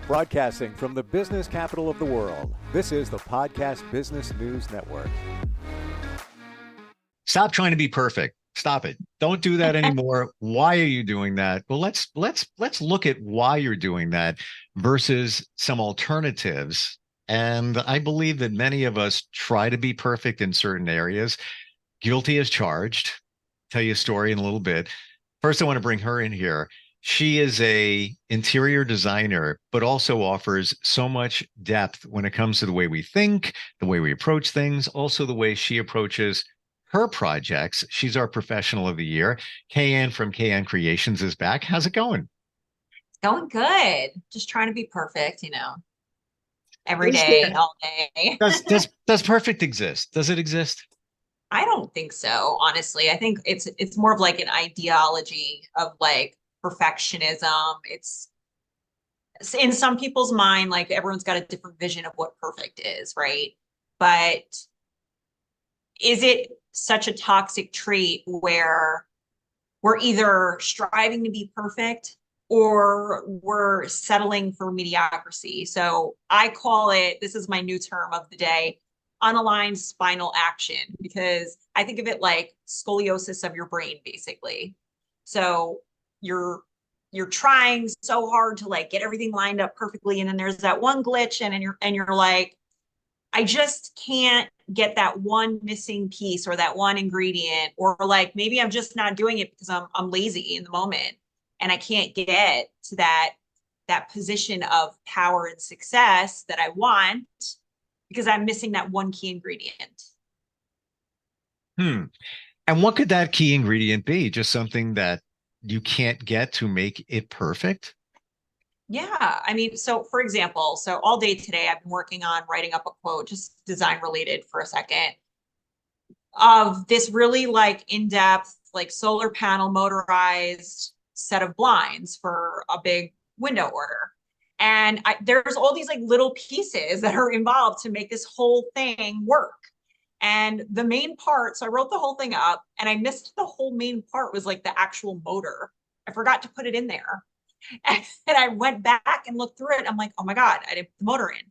Broadcasting from the business capital of the world, this is the Podcast Business News Network. Stop trying to be perfect. Stop it. Don't do that anymore. Why are you doing that? Well, let's look at why you're doing that versus some alternatives. And I believe that many of us try to be perfect in certain areas. Guilty as charged. Tell you a story in a little bit. First, I want to bring her in here. She is a interior designer, but also offers so much depth when it comes to the way we think, the way we approach things, also the way she approaches her projects. She's our professional of the year. Kristiann from Kristiann Creations is back. How's it going? Going good. Just trying to be perfect, every Is day, there all day. does perfect exist? Does it exist? I don't think so, honestly. I think it's more of like an ideology of like perfectionism. It's in some people's mind, like everyone's got a different vision of what perfect is, right? But is it such a toxic trait where we're either striving to be perfect or we're settling for mediocrity? So I call it, this is my new term of the day, unaligned spinal action, because I think of it like scoliosis of your brain, basically. So you're trying so hard to like get everything lined up perfectly, and then there's that one glitch, and you're like, I just can't get that one missing piece or that one ingredient, or like maybe I'm just not doing it because I'm lazy in the moment and I can't get to that position of power and success that I want because I'm missing that one key ingredient. Hmm. And what could that key ingredient be? Just something that you can't get to make it perfect? Yeah, I mean, so for example, so all day today I've been working on writing up a quote, just design related for a second, of this really like in-depth, like solar panel motorized set of blinds for a big window order. And there's all these like little pieces that are involved to make this whole thing work. And the main part, so I wrote the whole thing up and I missed the whole main part was like the actual motor. I forgot to put it in there. And I went back and looked through it. I'm like, oh my God, I didn't put the motor in.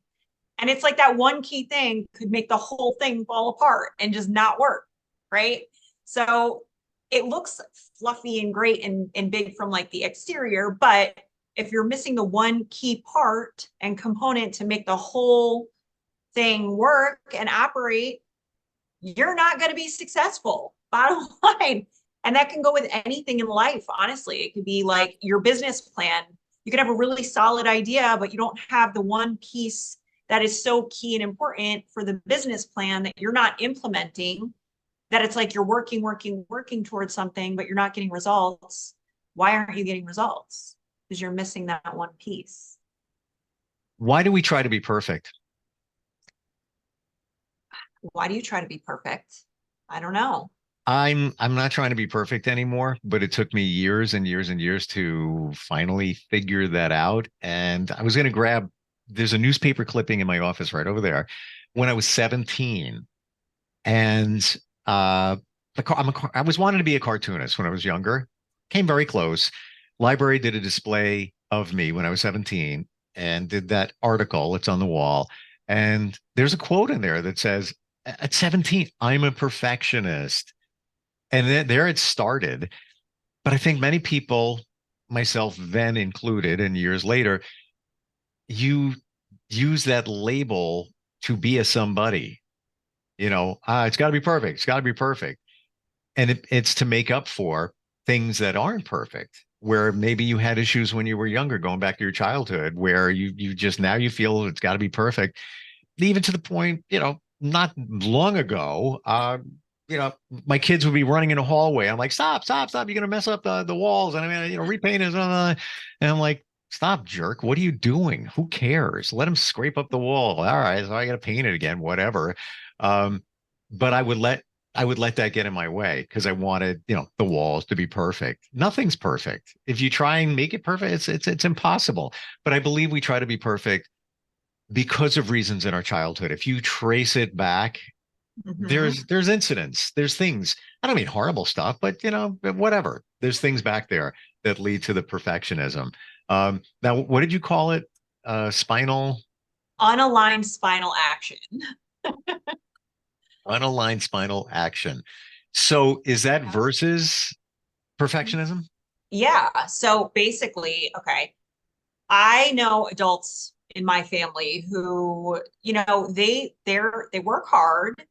And it's like that one key thing could make the whole thing fall apart and just not work. Right. So it looks fluffy and great and big from like the exterior. But if you're missing the one key part and component to make the whole thing work and operate, you're not going to be successful. Bottom line. And that can go with anything in life, honestly. It could be like your business plan. You could have a really solid idea, but you don't have the one piece that is so key and important for the business plan that you're not implementing, that it's like you're working towards something, but you're not getting results. Why aren't you getting results? Because you're missing that one piece. Why do we try to be perfect? Why do you try to be perfect? I don't know. I'm not trying to be perfect anymore, but it took me years and years and years to finally figure that out. And I was going to grab, there's a newspaper clipping in my office right over there when I was 17. And I was wanting to be a cartoonist when I was younger. Came very close. Library did a display of me when I was 17 and did that article. It's on the wall. And there's a quote in there that says, at 17, I'm a perfectionist. And then there it started. But I think many people, myself then included, and years later, you use that label to be a somebody. It's got to be perfect. It's got to be perfect. And it's to make up for things that aren't perfect, where maybe you had issues when you were younger, going back to your childhood, where you just now you feel it's got to be perfect, even to the point, not long ago, my kids would be running in a hallway. I'm like, stop, stop, stop. You're going to mess up the walls. And I mean, repaint is, and I'm like, stop, jerk. What are you doing? Who cares? Let him scrape up the wall. All right. So I got to paint it again, whatever. Um, but I would let that get in my way because I wanted, the walls to be perfect. Nothing's perfect. If you try and make it perfect, it's impossible. But I believe we try to be perfect because of reasons in our childhood. If you trace it back, Mm-hmm. there's incidents, there's things. I don't mean horrible stuff, but whatever. There's things back there that lead to the perfectionism. Now, what did you call it? spinal, Unaligned spinal action. unaligned spinal action. So is that versus perfectionism? Yeah. So basically, okay, I know adults in my family who, they work hard,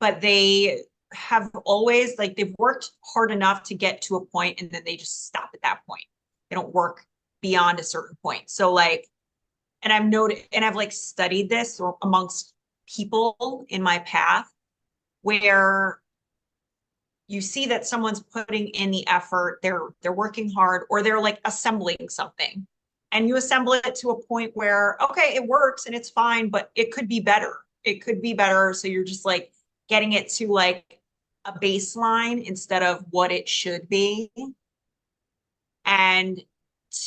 but they have always like they've worked hard enough to get to a point and then they just stop at that point. They don't work beyond a certain point. So like, and I've noted and I've like studied this amongst people in my path where you see that someone's putting in the effort, they're working hard, or they're like assembling something. And you assemble it to a point where, okay, it works and it's fine, but it could be better. It could be better. So you're just like getting it to like a baseline instead of what it should be. And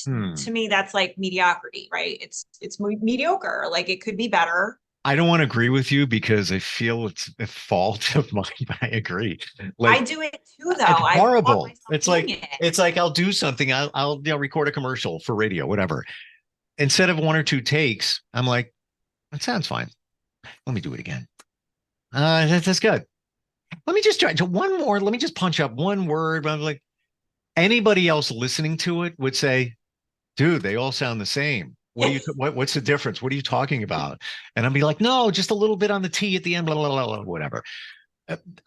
to me, that's like mediocrity, right? It's mediocre. Like it could be better. I don't want to agree with you because I feel it's a fault of mine, but I agree. I Like do it too, though. it's I've caught horrible. myself doing it. It's like I'll do something. I'll record a commercial for radio, whatever. Instead of one or two takes, I'm like, that sounds fine. Let me do it again. That's good. Let me just try to one more. Let me just punch up one word. I'm like, anybody else listening to it would say, dude, they all sound the same. What's the difference? What are you talking about? And I'd be like, no, just a little bit on the T at the end, blah, blah, blah, blah, whatever.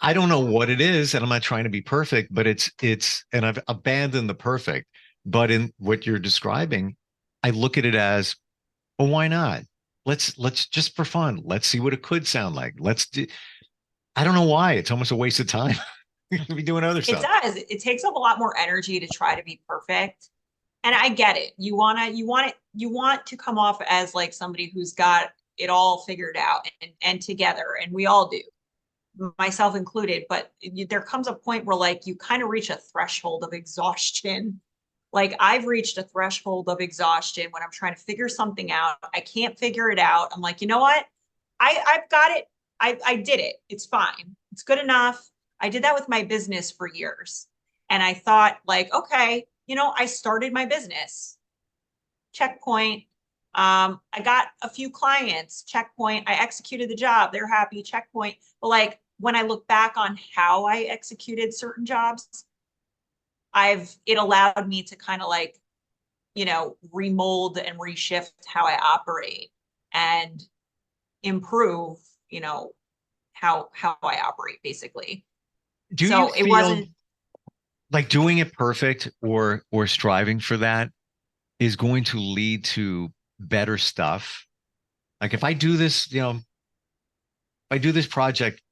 I don't know what it is, and I'm not trying to be perfect, but and I've abandoned the perfect. But in what you're describing, I look at it as, well, why not? Let's just for fun. Let's see what it could sound like. I don't know why. It's almost a waste of time. You could be doing other It stuff. does. It takes up a lot more energy to try to be perfect. And I get it. You want to come off as like somebody who's got it all figured out and together. And we all do, myself included. But there comes a point where like you kind of reach a threshold of exhaustion. Like I've reached a threshold of exhaustion when I'm trying to figure something out. I can't figure it out. I'm like, you know what? I've got it. I did it. It's fine. It's good enough. I did that with my business for years. And I thought like, okay, I started my business. Checkpoint. I got a few clients. Checkpoint. I executed the job. They're happy. Checkpoint. But like when I look back on how I executed certain jobs, it allowed me to kind of like, remold and reshift how I operate and improve, how I operate basically. Do you So it feel wasn't. like doing it perfect or striving for that is going to lead to better stuff? Like if I do this, if I do this project,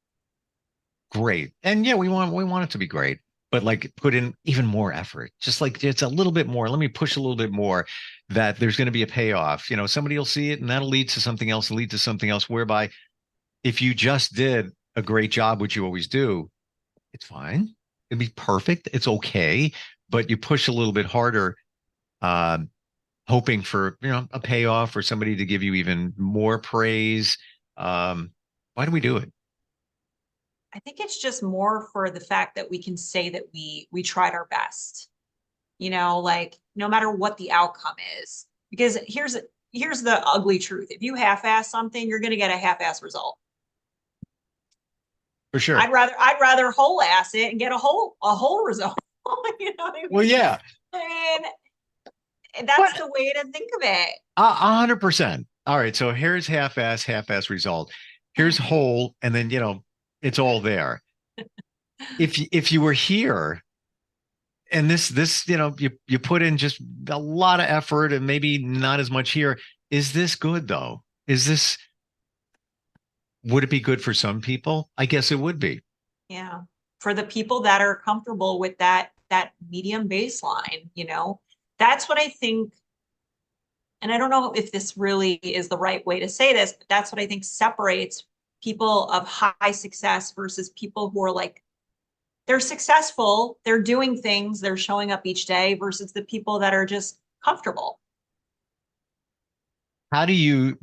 great. And yeah, we want it to be great, but like put in even more effort. Just like it's a little bit more. Let me push a little bit more that there's going to be a payoff. Somebody will see it and that'll lead to something else, lead to something else, whereby if you just did a great job, which you always do, it's fine. It'd be perfect. It's okay. But you push a little bit harder, uh, hoping for, a payoff or somebody to give you even more praise. Why do we do it? I think it's just more for the fact that we can say that we tried our best. Like no matter what the outcome is. Because here's the ugly truth. If you half-ass something, you're going to get a half-ass result. For sure. I'd rather whole ass it and get a whole result. You know what I mean? Well, yeah. And that's the way to think of it. 100%. All right. So here's half-ass result. Here's whole, and then it's all there. If you were here and this you put in just a lot of effort and maybe not as much here, is this good though? Would it be good for some people? I guess it would be. Yeah. For the people that are comfortable with that medium baseline, that's what I think. And I don't know if this really is the right way to say this, but that's what I think separates people of high success versus people who are like, they're successful, they're doing things, they're showing up each day versus the people that are just comfortable. How do you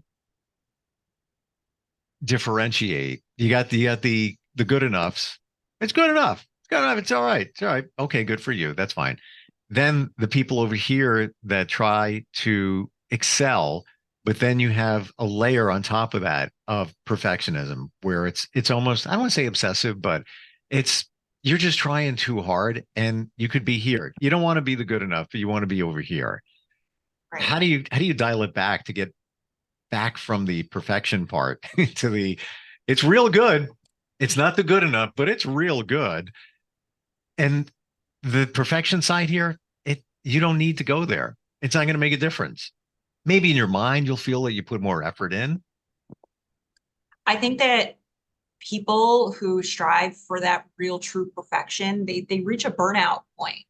differentiate? You got the good enoughs. It's good enough. It's good enough. It's all right. It's all right. Okay, good for you. That's fine. Then the people over here that try to excel, But then you have a layer on top of that of perfectionism where it's almost, I don't want to say obsessive, but it's you're just trying too hard and you could be here. You don't want to be the good enough, but you want to be over here. Right. How do you dial it back to get back from the perfection part to the it's real good. It's not the good enough, but it's real good. And the perfection side here, it you don't need to go there. It's not going to make a difference. Maybe in your mind you'll feel that you put more effort in. I think that people who strive for that real true perfection, they reach a burnout point.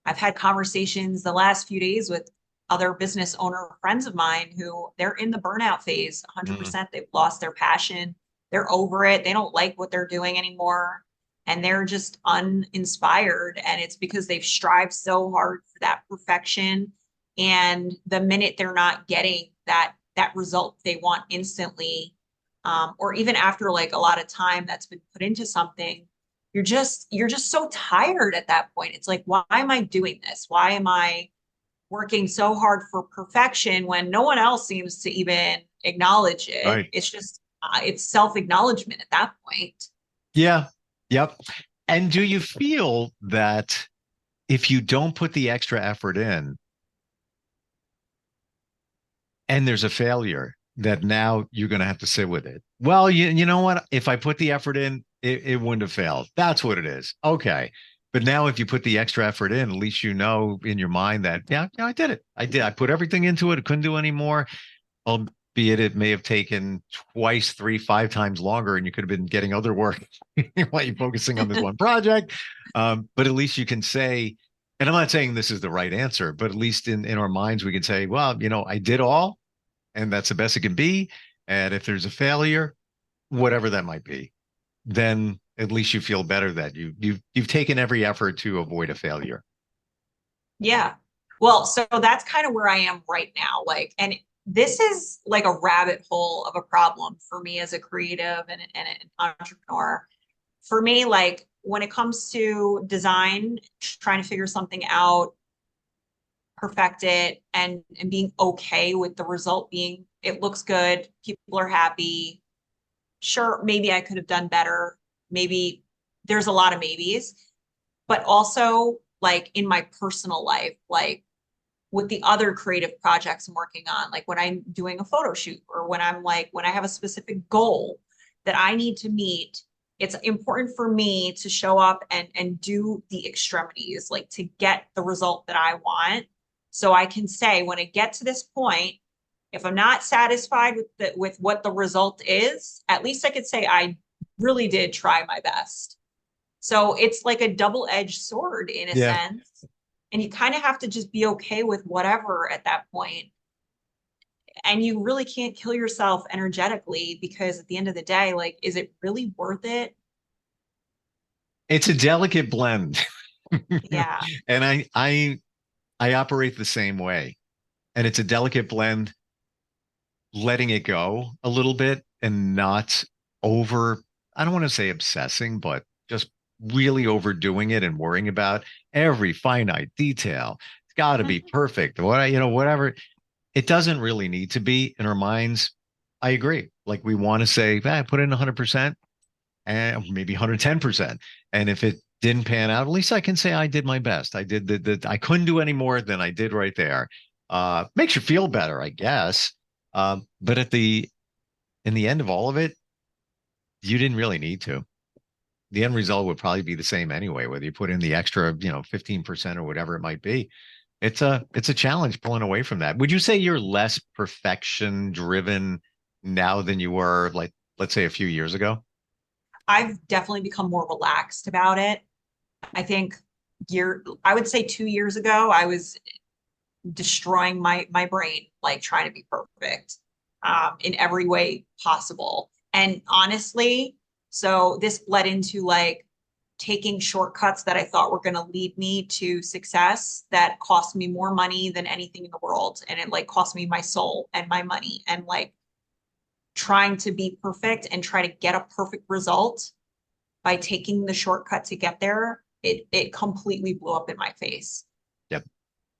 I've had conversations the last few days with other business owner friends of mine who they're in the burnout phase 100%. They've lost their passion. They're over it. They don't like what they're doing anymore. And they're just uninspired. And it's because they've strived so hard for that perfection. And the minute they're not getting that result they want instantly, or even after like a lot of time that's been put into something, you're just so tired at that point. It's like, why am I doing this? Why am I working so hard for perfection when no one else seems to even acknowledge it? Right. It's just it's self-acknowledgement at that point. Yeah. Yep. And do you feel that if you don't put the extra effort in and there's a failure, that now you're going to have to sit with it? Well, you know what? If I put the effort in, it wouldn't have failed. That's what it is. Okay. But now if you put the extra effort in, at least you know in your mind that, yeah, I did it. I did. I put everything into it. I couldn't do any more. Albeit it may have taken twice, three, five times longer, and you could have been getting other work while you're focusing on this one project. But at least you can say, and I'm not saying this is the right answer, but at least in our minds, we can say, well, I did all, and that's the best it can be. And if there's a failure, whatever that might be, then at least you feel better that you've taken every effort to avoid a failure. Yeah. Well, so that's kind of where I am right now. Like, and this is like a rabbit hole of a problem for me as a creative and an entrepreneur. For me, like when it comes to design, trying to figure something out, perfect it, and being okay with the result being it looks good, people are happy. Sure, maybe I could have done better. Maybe there's a lot of maybes, but also like in my personal life, like with the other creative projects I'm working on, like when I'm doing a photo shoot or when I have a specific goal that I need to meet, it's important for me to show up and do the extremities, like to get the result that I want. So I can say when I get to this point, if I'm not satisfied with what the result is, at least I could say I really did try my best. So it's like a double-edged sword in a Yeah. sense. And you kind of have to just be okay with whatever at that point. And you really can't kill yourself energetically because at the end of the day, like, is it really worth it? It's a delicate blend. Yeah. And I operate the same way. And it's a delicate blend, letting it go a little bit and not over, I don't want to say obsessing, but just really overdoing it and worrying about every finite detail. It's got to be Mhm. perfect. Whatever. It doesn't really need to be in our minds. I agree. Like we want to say, put in 100% and maybe 110%. And if it didn't pan out, at least I can say I did my best. I did I couldn't do any more than I did right there. Makes you feel better, I guess. But in the end of all of it, you didn't really need to. The end result would probably be the same anyway, whether you put in the extra, 15% or whatever it might be. It's a challenge pulling away from that. Would you say you're less perfection driven now than you were, like, let's say a few years ago? I've definitely become more relaxed about it. I think I would say 2 years ago, I was destroying my brain, like trying to be perfect in every way possible. And honestly, so this bled into like taking shortcuts that I thought were going to lead me to success that cost me more money than anything in the world. And it like cost me my soul and my money and like trying to be perfect and try to get a perfect result by taking the shortcut to get there. It completely blew up in my face. Yep.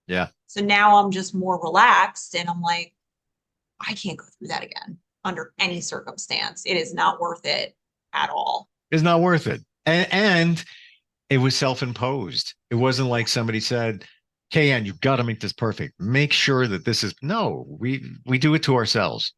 Yeah. So now I'm just more relaxed and I'm like, I can't go through that again under any circumstance. It is not worth it at all. It's not worth it. And it was self-imposed. It wasn't like somebody said, KN, you've got to make this perfect. Make sure that this is no, we do it to ourselves.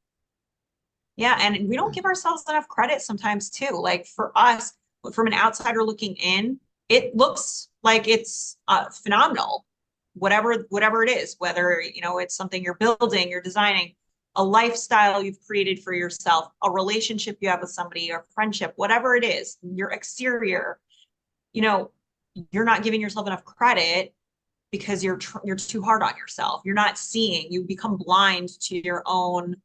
Yeah, and we don't give ourselves enough credit sometimes too. Like for us, from an outsider looking in, it looks like it's phenomenal. Whatever it is, whether it's something you're building, you're designing, a lifestyle you've created for yourself, a relationship you have with somebody, or friendship, whatever it is, your exterior, you're not giving yourself enough credit because you're too hard on yourself. You're not seeing, you become blind to your own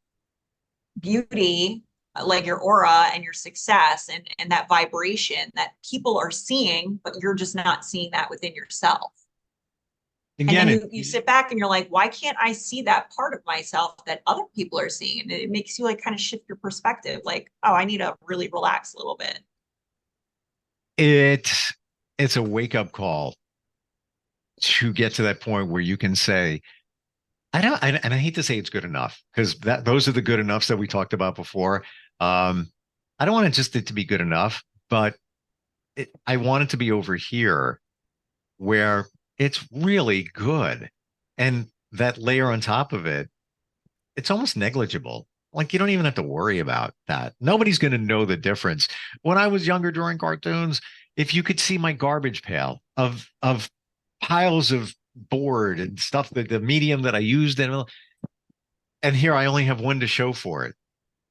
beauty, like your aura and your success and that vibration that people are seeing, but you're just not seeing that within yourself. Again, and then you sit back and you're like, why can't I see that part of myself that other people are seeing? And it makes you like kind of shift your perspective. Like, oh, I need to really relax a little bit. It's a wake-up call to get to that point where you can say, and I hate to say it's good enough, because those are the good enoughs that we talked about before. I don't want it to be good enough, but I want it to be over here where it's really good. And that layer on top of it, it's almost negligible. Like you don't even have to worry about that. Nobody's going to know the difference. When I was younger during cartoons, if you could see my garbage pail of piles of board and stuff, that the medium that I used, and here I only have one to show for it.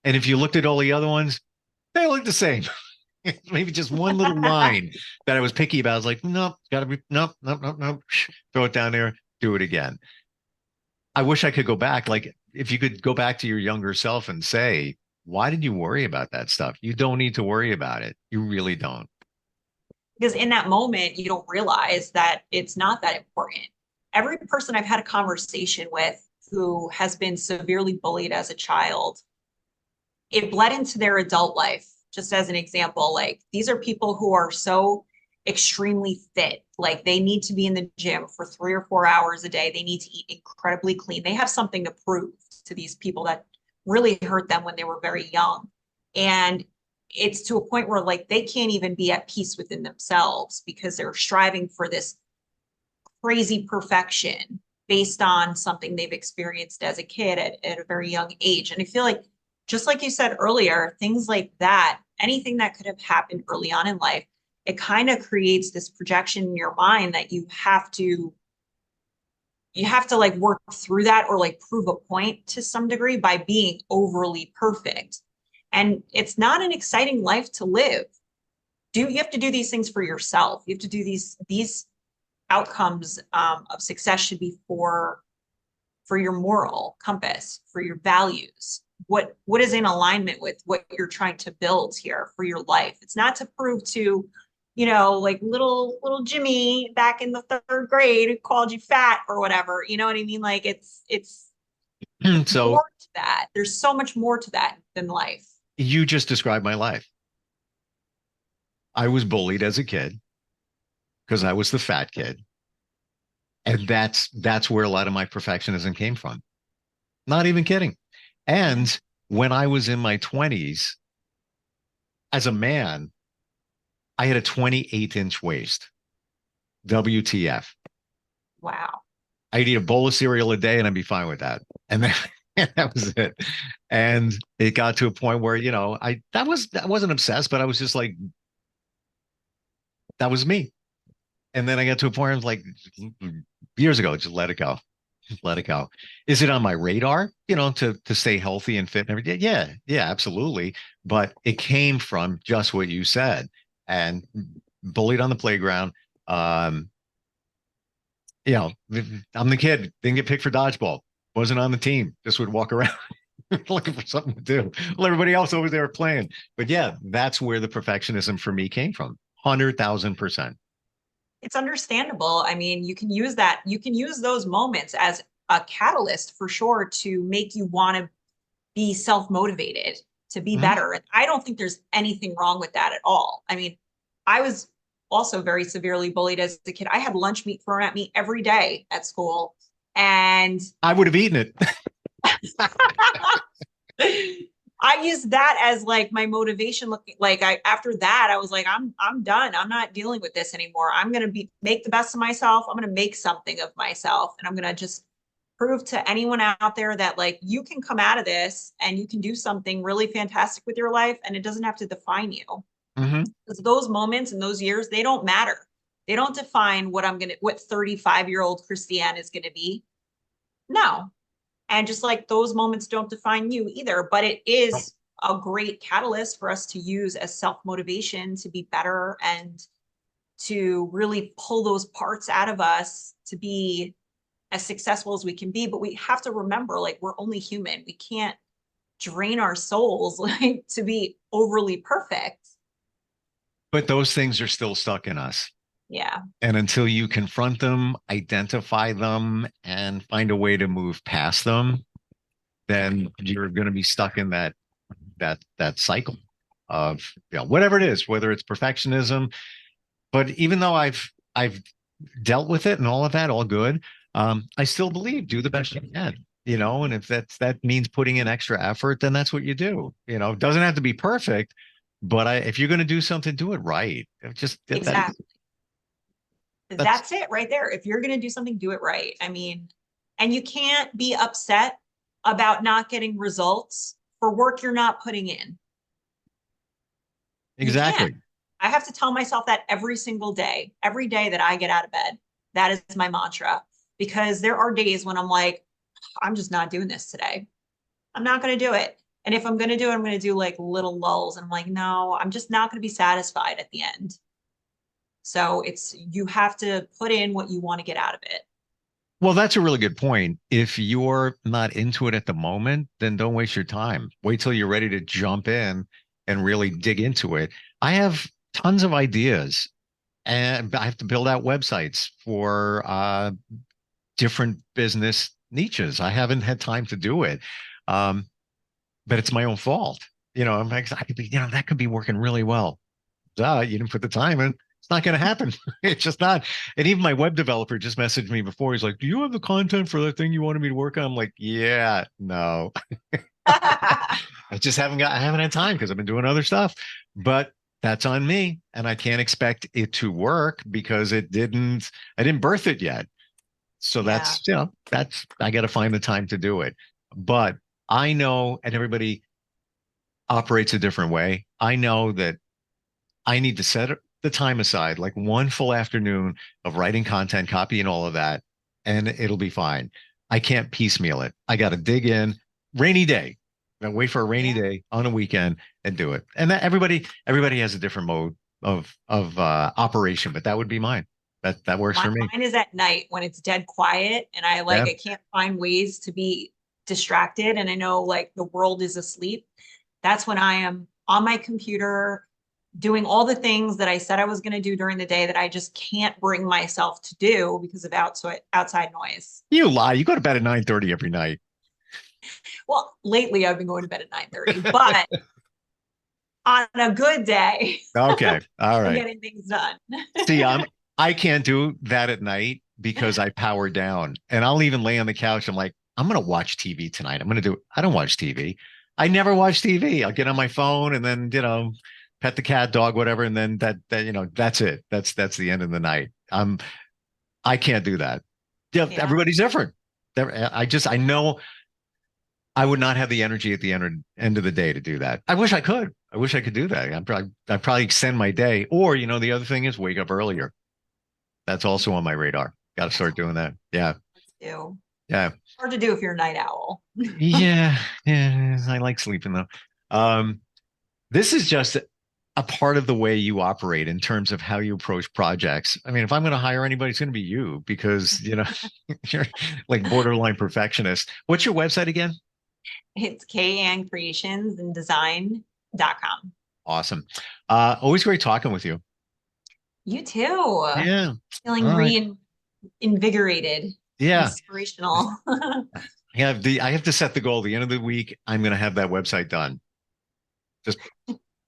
And if you looked at all the other ones, they look the same. Maybe just one little line that I was picky about. I was like, nope, gotta be nope. Throw it down there, do it again. I wish I could go back. Like if you could go back to your younger self and say, why did you worry about that stuff? You don't need to worry about it. You really don't. Because in that moment, you don't realize that it's not that important. Every person I've had a conversation with who has been severely bullied as a child, it bled into their adult life. Just as an example, like these are people who are so extremely fit, like they need to be in the gym for 3 or 4 hours a day. They need to eat incredibly clean. They have something to prove to these people that really hurt them when they were very young. And it's to a point where like they can't even be at peace within themselves because they're striving for this crazy perfection based on something they've experienced as a kid at a very young age. And I feel like, just like you said earlier, things like that, anything that could have happened early on in life, it kind of creates this projection in your mind that you have to like work through that or like prove a point to some degree by being overly perfect. And it's not an exciting life to live. You have to do these things for yourself. You have to do these outcomes of success should be for your moral compass, for your values. What is in alignment with what you're trying to build here for your life. It's not to prove to, like little Jimmy back in the 3rd grade who called you fat or whatever. You know what I mean? Like it's So more to that. There's so much more to that than life. you just described my life. I was bullied as a kid because I was the fat kid. And that's where a lot of my perfectionism came from. Not even kidding. And when I was in my 20s, as a man, I had a 28-inch waist. WTF. Wow. I'd eat a bowl of cereal a day and I'd be fine with that. And then that was it. And it got to a point where, I wasn't obsessed, but I was just like, that was me. And then I got to a point where I was like, years ago, just let it go. Let it go. Is it on my radar, to stay healthy and fit and everything? Yeah, absolutely. But it came from just what you said. And bullied on the playground. I'm the kid, didn't get picked for dodgeball, wasn't on the team, just would walk around looking for something to do while everybody else over there playing. But yeah, that's where the perfectionism for me came from. 100,000%. It's understandable. I mean, you can use that. You can use those moments as a catalyst for sure to make you want to be self-motivated, to be better. And I don't think there's anything wrong with that at all. I mean, I was also very severely bullied as a kid. I had lunch meat thrown at me every day at school. And I would have eaten it. I used that as like my motivation. Looking like after that, I was like, I'm done. I'm not dealing with this anymore. I'm gonna make the best of myself. I'm gonna make something of myself, and I'm gonna just prove to anyone out there that like you can come out of this and you can do something really fantastic with your life, and it doesn't have to define you. Because those moments and those years, they don't matter. They don't define what 35-year-old Kristiann is gonna be. No. And just like those moments don't define you either, but it is a great catalyst for us to use as self-motivation to be better and to really pull those parts out of us to be as successful as we can be. But we have to remember, like, we're only human. We can't drain our souls like to be overly perfect. But those things are still stuck in us. Yeah. And until you confront them, identify them, and find a way to move past them, then you're going to be stuck in that cycle of, you know, whatever it is, whether it's perfectionism. But even though I've dealt with it and all of that, all good, I still believe do the best you can, you know, and if that means putting in extra effort, then that's what you do. You know, it doesn't have to be perfect, but if you're going to do something, do it right. Just Exactly. That's it right there. If you're going to do something, do it right. I mean, and you can't be upset about not getting results for work you're not putting in. Exactly. I have to tell myself that every single day, every day that I get out of bed. That is my mantra, because there are days when I'm like, I'm just not doing this today. I'm not going to do it. And if I'm going to do it, I'm going to do like little lulls. And I'm like, no, I'm just not going to be satisfied at the end. So you have to put in what you want to get out of it. Well, that's a really good point. If you're not into it at the moment, then don't waste your time. Wait till you're ready to jump in and really dig into it. I have tons of ideas, and I have to build out websites for different business niches. I haven't had time to do it, but it's my own fault. You know, I'm like, that could be working really well. You didn't put the time in. It's not going to happen. It's just not. And even my web developer just messaged me before. He's like, "Do you have the content for that thing you wanted me to work on?" I'm like, "Yeah, no." I haven't had time because I've been doing other stuff. But that's on me, and I can't expect it to work because I didn't birth it yet. So that's I got to find the time to do it. But I know, and everybody operates a different way. I know that I need to set the time aside, like one full afternoon of writing content, copy, and all of that, and it'll be fine. I can't piecemeal it. I got to dig in. Rainy day. I wait for a rainy day on a weekend and do it. And everybody has a different mode of operation, but that would be mine. That works for me. Mine is at night when it's dead quiet, and I can't find ways to be distracted, and I know like the world is asleep. That's when I am on my computer doing all the things that I said I was going to do during the day that I just can't bring myself to do because of outside noise. You lie. You go to bed at 9:30 every night. Well, lately I've been going to bed at 9:30, but on a good day, okay, all right, I'm getting things done. See, I can't do that at night because I power down, and I'll even lay on the couch. I'm like, I'm going to watch TV tonight. I don't watch TV. I never watch TV. I'll get on my phone and then, pet the cat, dog, whatever. And then that's it. That's the end of the night. I can't do that. Yeah. Everybody's different. I know I would not have the energy at the end of the day to do that. I wish I could. I wish I could do that. I'd probably extend my day. Or, the other thing is wake up earlier. That's also on my radar. Got to start doing that. Yeah. Yeah. Hard to do if you're a night owl. Yeah. I like sleeping though. This is just a part of the way you operate in terms of how you approach projects. I mean, if I'm going to hire anybody, it's going to be you because, you're like borderline perfectionist. What's your website again? It's KandCreationsandDesign.com. Awesome. Always great talking with you. You too. Yeah. Feeling reinvigorated. Yeah. Inspirational. I have to set the goal. The end of the week, I'm going to have that website done. Just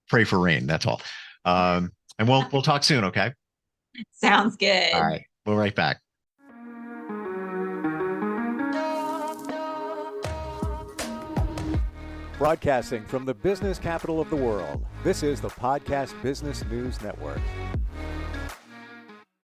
pray for rain. That's all. And we'll talk soon. Okay. Sounds good. All right. We'll be right back. Broadcasting from the business capital of the world, this is the Podcast Business News Network.